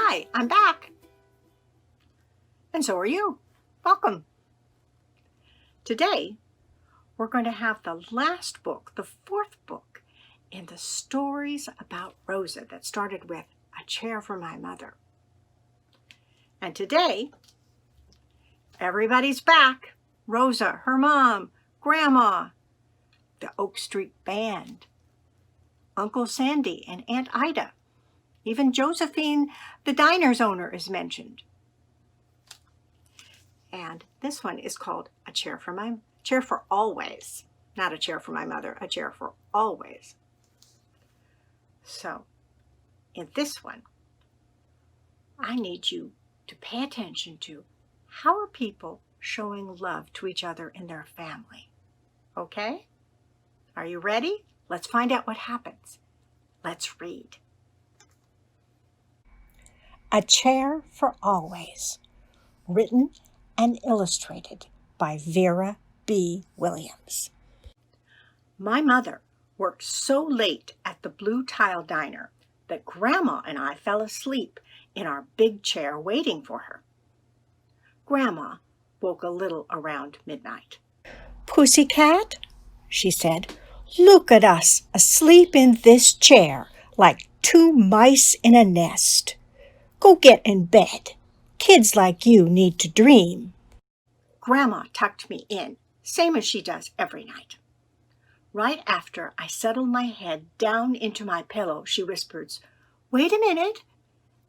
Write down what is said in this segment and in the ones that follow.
Hi, I'm back. And so are you. Welcome. Today, we're going to have the last book, the fourth book, in the stories about Rosa that started with A Chair for My Mother. And today, everybody's back. Rosa, her mom, Grandma, the Oak Street Band, Uncle Sandy and Aunt Ida. Even Josephine, the diner's owner, is mentioned. And this one is called A Chair for Always. Not A Chair for My Mother, A Chair for Always. So, in this one, I need you to pay attention to how are people showing love to each other in their family. Okay? Are you ready? Let's find out what happens. Let's read. A Chair for Always, written and illustrated by Vera B. Williams. My mother worked so late at the Blue Tile Diner that Grandma and I fell asleep in our big chair waiting for her. Grandma woke a little around midnight. "Pussycat," she said, "look at us asleep in this chair like two mice in a nest. Go get in bed. Kids like you need to dream." Grandma tucked me in, same as she does every night. Right after I settled my head down into my pillow, she whispers, "Wait a minute,"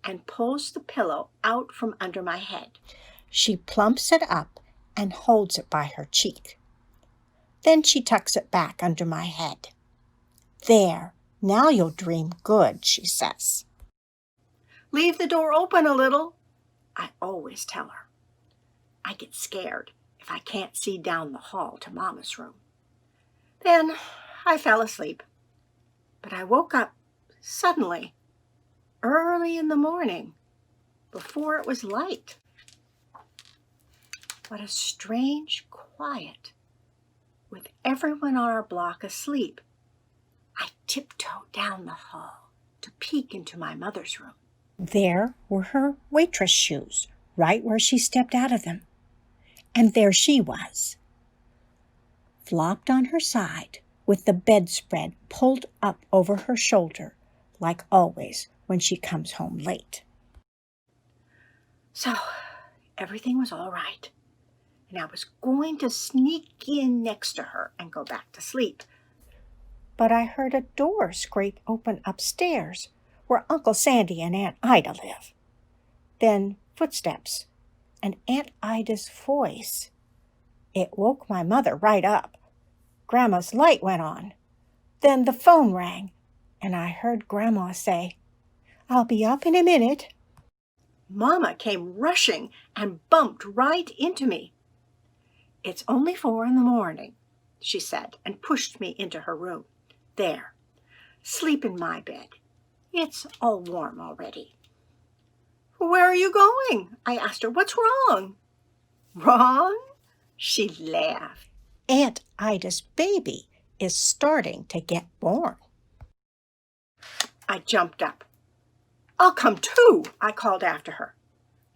and pulls the pillow out from under my head. She plumps it up and holds it by her cheek. Then she tucks it back under my head. "There, now you'll dream good," she says. "Leave the door open a little," I always tell her. I get scared if I can't see down the hall to Mama's room. Then I fell asleep, but I woke up suddenly, early in the morning, before it was light. What a strange quiet, with everyone on our block asleep. I tiptoed down the hall to peek into my mother's room. There were her waitress shoes, right where she stepped out of them. And there she was, flopped on her side, with the bedspread pulled up over her shoulder, like always when she comes home late. So, everything was all right, and I was going to sneak in next to her and go back to sleep. But I heard a door scrape open upstairs, where Uncle Sandy and Aunt Ida live. Then footsteps, and Aunt Ida's voice. It woke my mother right up. Grandma's light went on. Then the phone rang, and I heard Grandma say, "I'll be up in a minute." Mama came rushing and bumped right into me. "It's only 4 a.m, she said, and pushed me into her room. "There, sleep in my bed. It's all warm already." "Where are you going?" I asked her. "What's wrong?" "Wrong?" She laughed. "Aunt Ida's baby is starting to get born." I jumped up. "I'll come too," I called after her.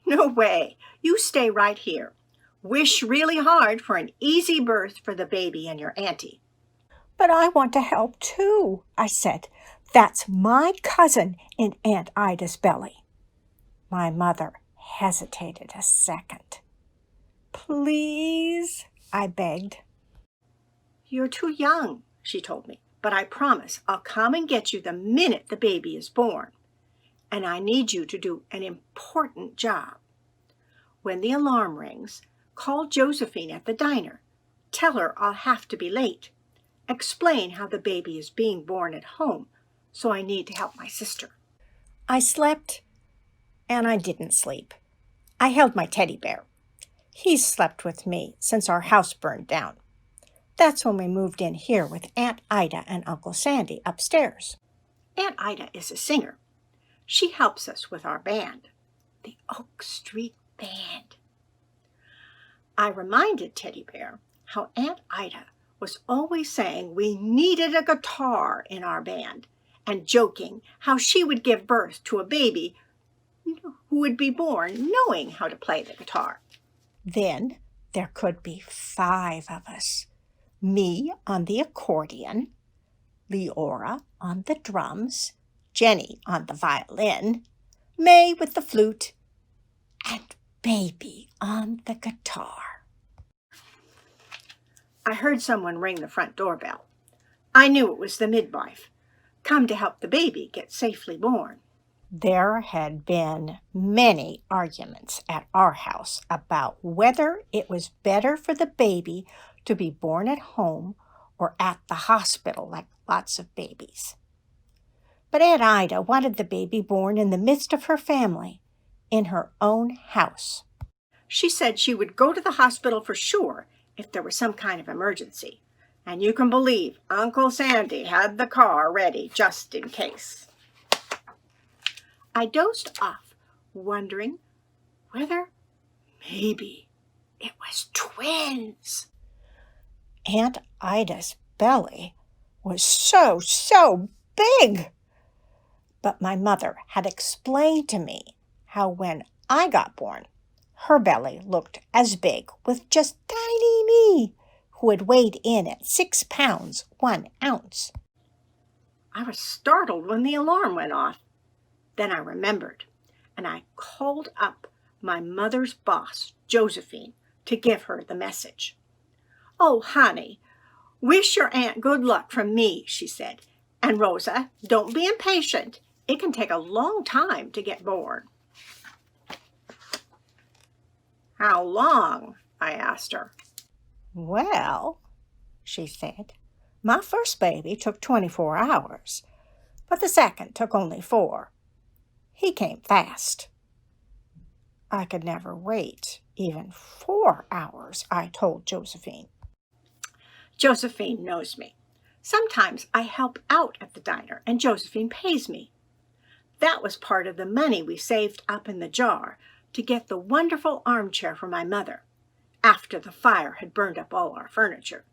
"No way. You stay right here. Wish really hard for an easy birth for the baby and your auntie." "But I want to help too," I said. "That's my cousin in Aunt Ida's belly." My mother hesitated a second. "Please," I begged. "You're too young," she told me, "but I promise I'll come and get you the minute the baby is born. And I need you to do an important job. When the alarm rings, call Josephine at the diner. Tell her I'll have to be late. Explain how the baby is being born at home, so I need to help my sister." I slept, and I didn't sleep. I held my teddy bear. He's slept with me since our house burned down. That's when we moved in here with Aunt Ida and Uncle Sandy upstairs. Aunt Ida is a singer. She helps us with our band, the Oak Street Band. I reminded Teddy Bear how Aunt Ida was always saying we needed a guitar in our band, and joking how she would give birth to a baby who would be born knowing how to play the guitar. Then there could be 5 of us. Me on the accordion, Leora on the drums, Jenny on the violin, May with the flute, and Baby on the guitar. I heard someone ring the front doorbell. I knew it was the midwife, come to help the baby get safely born. There had been many arguments at our house about whether it was better for the baby to be born at home or at the hospital like lots of babies. But Aunt Ida wanted the baby born in the midst of her family, in her own house. She said she would go to the hospital for sure if there was some kind of emergency. And you can believe Uncle Sandy had the car ready just in case. I dozed off, wondering whether maybe it was twins. Aunt Ida's belly was so big. But my mother had explained to me how when I got born, her belly looked as big with just tiny me, who had weighed in at 6 pounds, 1 ounce. I was startled when the alarm went off. Then I remembered, and I called up my mother's boss, Josephine, to give her the message. "Oh, honey, wish your aunt good luck from me," she said. "And Rosa, don't be impatient. It can take a long time to get born." "How long?" I asked her. "Well," she said, "my first baby took 24 hours, but the second took only 4. He came fast." I could never wait even 4 hours, I told Josephine. Josephine knows me. Sometimes I help out at the diner, and Josephine pays me. That was part of the money we saved up in the jar to get the wonderful armchair for my mother, after the fire had burned up all our furniture.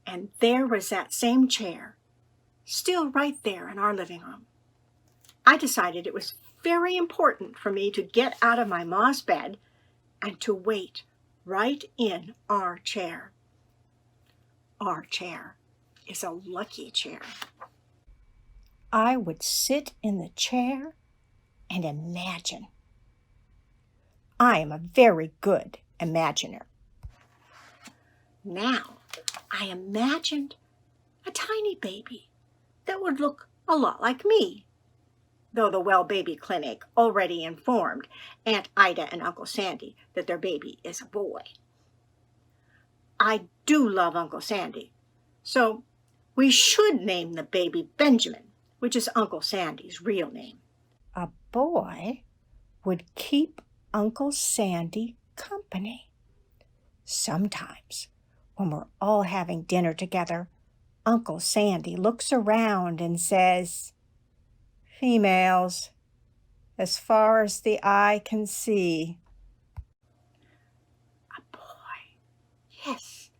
And there was that same chair, still right there in our living room. I decided it was very important for me to get out of my ma's bed and to wait right in our chair. Our chair is a lucky chair. I would sit in the chair and imagine. I am a very good imaginer. Now, I imagined a tiny baby that would look a lot like me, though the Well Baby Clinic already informed Aunt Ida and Uncle Sandy that their baby is a boy. I do love Uncle Sandy, so we should name the baby Benjamin, which is Uncle Sandy's real name. A boy would keep Uncle Sandy company. Sometimes, when we're all having dinner together, Uncle Sandy looks around and says, "Females, as far as the eye can see." A boy. Yes,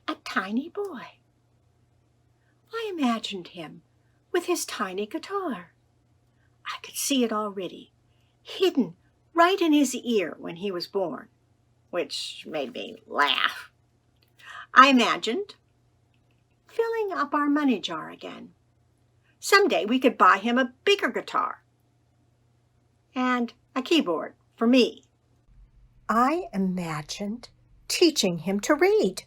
a tiny boy. I imagined him with his tiny guitar. I could see it already, hidden right in his ear when he was born, which made me laugh. I imagined filling up our money jar again. Someday we could buy him a bigger guitar and a keyboard for me. I imagined teaching him to read,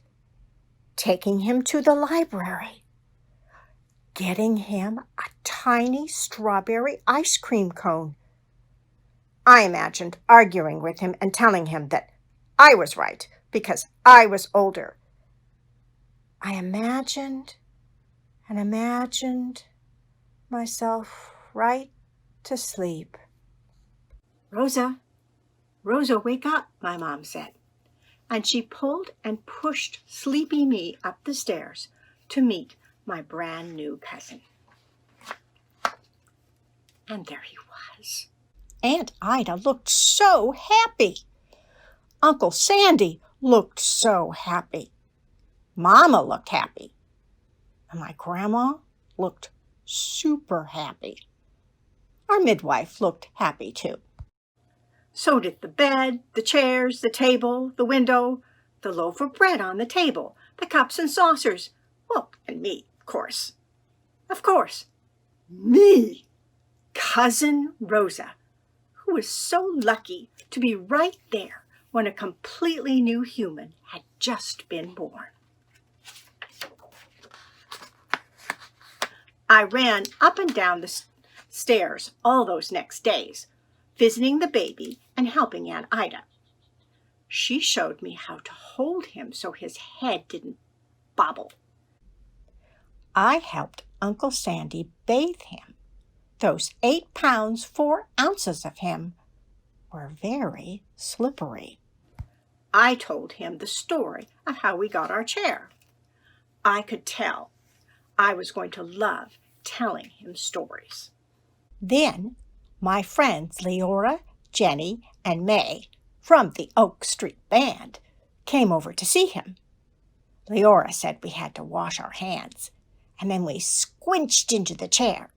taking him to the library, getting him a tiny strawberry ice cream cone. I imagined arguing with him and telling him that I was right because I was older. I imagined and imagined myself right to sleep. "Rosa, Rosa, wake up," my mom said. And she pulled and pushed sleepy me up the stairs to meet my brand new cousin. And there he was. Aunt Ida looked so happy. Uncle Sandy looked so happy. Mama looked happy. And my grandma looked super happy. Our midwife looked happy too. So did the bed, the chairs, the table, the window, the loaf of bread on the table, the cups and saucers. Well, and me, of course. Of course, me, Cousin Rosa, who was so lucky to be right there when a completely new human had just been born. I ran up and down the stairs all those next days, visiting the baby and helping Aunt Ida. She showed me how to hold him so his head didn't bobble. I helped Uncle Sandy bathe him. Those 8 pounds, 4 ounces of him were very slippery. I told him the story of how we got our chair. I could tell I was going to love telling him stories. Then my friends Leora, Jenny, and May from the Oak Street Band came over to see him. Leora said we had to wash our hands, and then we squinched into the chair.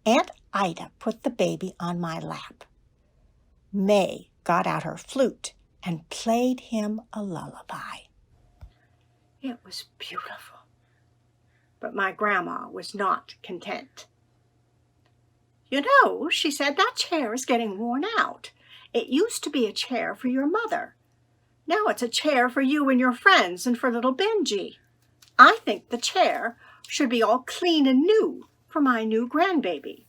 Aunt Ida put the baby on my lap. May got out her flute and played him a lullaby. It was beautiful, but my grandma was not content. You know, she said, that chair is getting worn out. It used to be a chair for your mother. Now it's a chair for you and your friends and for little Benji. I think the chair should be all clean and new for my new grandbaby.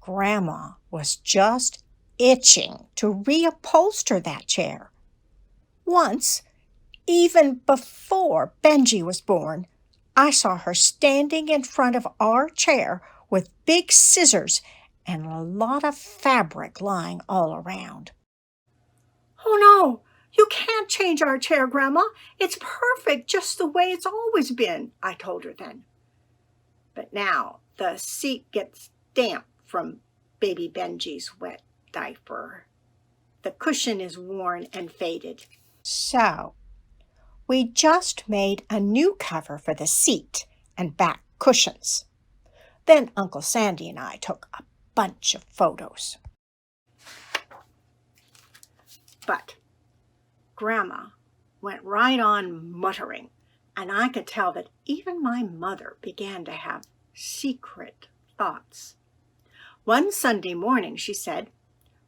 Grandma was just itching to reupholster that chair. Once, even before Benji was born, I saw her standing in front of our chair with big scissors and a lot of fabric lying all around. Oh no, you can't change our chair, Grandma. It's perfect just the way it's always been, I told her then. But now the seat gets damp from baby Benji's wet diaper. The cushion is worn and faded. So, we just made a new cover for the seat and back cushions. Then Uncle Sandy and I took a bunch of photos. But Grandma went right on muttering, and I could tell that even my mother began to have secret thoughts. One Sunday morning she said,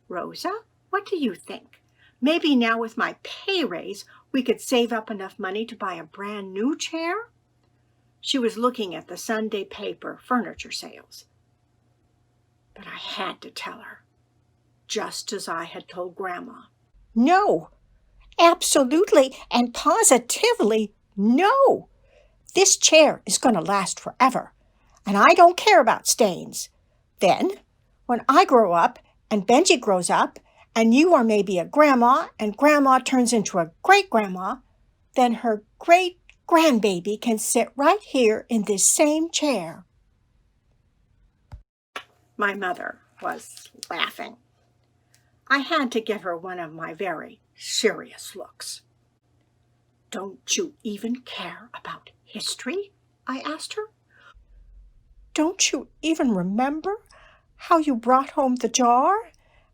"Rosa, what do you think? Maybe now with my pay raise we could save up enough money to buy a brand new chair?" She was looking at the Sunday paper furniture sales. But I had to tell her, just as I had told Grandma. No, absolutely and positively no. This chair is going to last forever, and I don't care about stains. Then, when I grow up and Benji grows up, and you are maybe a grandma, and Grandma turns into a great-grandma, then her great-grandbaby can sit right here in this same chair. My mother was laughing. I had to give her one of my very serious looks. Don't you even care about history? I asked her. Don't you even remember how you brought home the jar?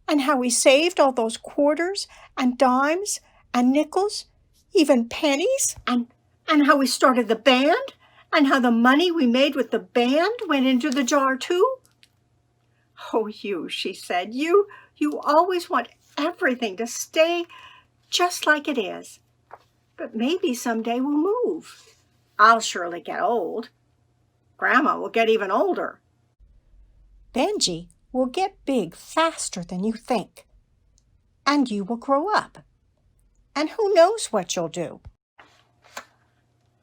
And how we saved all those quarters and dimes and nickels, even pennies? And how we started the band? And how the money we made with the band went into the jar too? Oh, she said, you always want everything to stay just like it is. But maybe someday we'll move. I'll surely get old. Grandma will get even older. Benji will get big faster than you think. And you will grow up. And who knows what you'll do?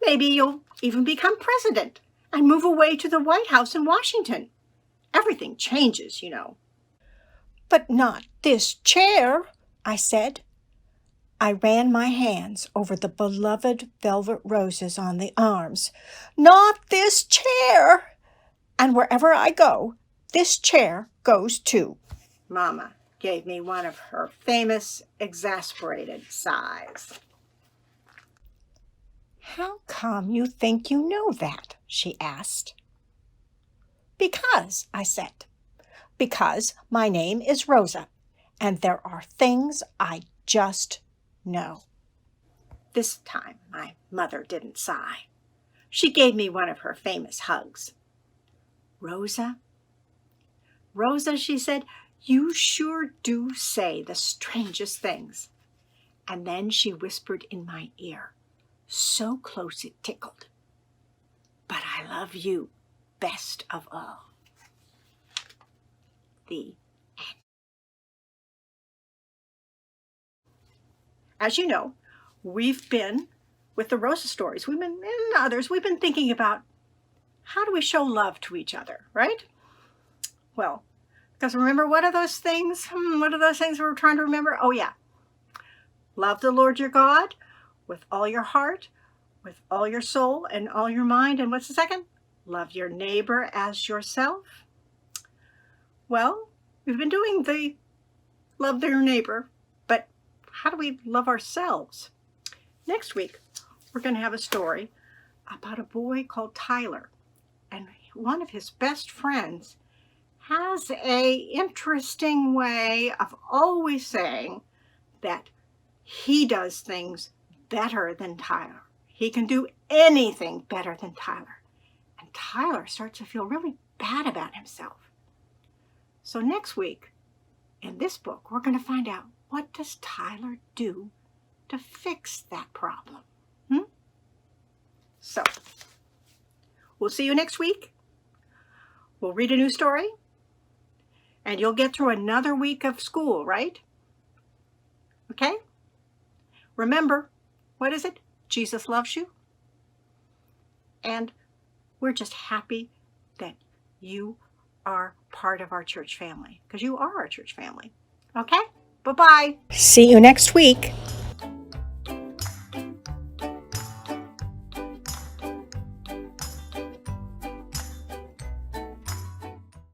Maybe you'll even become president and move away to the White House in Washington. Everything changes, you know. But not this chair, I said. I ran my hands over the beloved velvet roses on the arms. Not this chair! And wherever I go, this chair goes too. Mama gave me one of her famous exasperated sighs. How come you think you know that? She asked. Because, I said, because my name is Rosa, and there are things I just know. This time my mother didn't sigh. She gave me one of her famous hugs. Rosa, Rosa, she said, you sure do say the strangest things. And then she whispered in my ear, so close it tickled. But I love you best of all. The end. As you know, we've been, with the Rosa stories, we've been thinking about how do we show love to each other, right? Well, because remember, what are those things? What are those things we're trying to remember? Oh, yeah. Love the Lord your God with all your heart, with all your soul, and all your mind. And what's the second? Love your neighbor as yourself. Well, we've been doing the love their neighbor, but how do we love ourselves? Next week, we're going to have a story about a boy called Tyler, and one of his best friends has a interesting way of always saying that he does things better than Tyler. He can do anything better than Tyler. And Tyler starts to feel really bad about himself. So next week, in this book, we're going to find out, what does Tyler do to fix that problem? So, we'll see you next week. We'll read a new story. And you'll get through another week of school, right? Okay? Remember, what is it? Jesus loves you. And we're just happy that you are part of our church family, because you are our church family. Okay? Bye-bye. See you next week.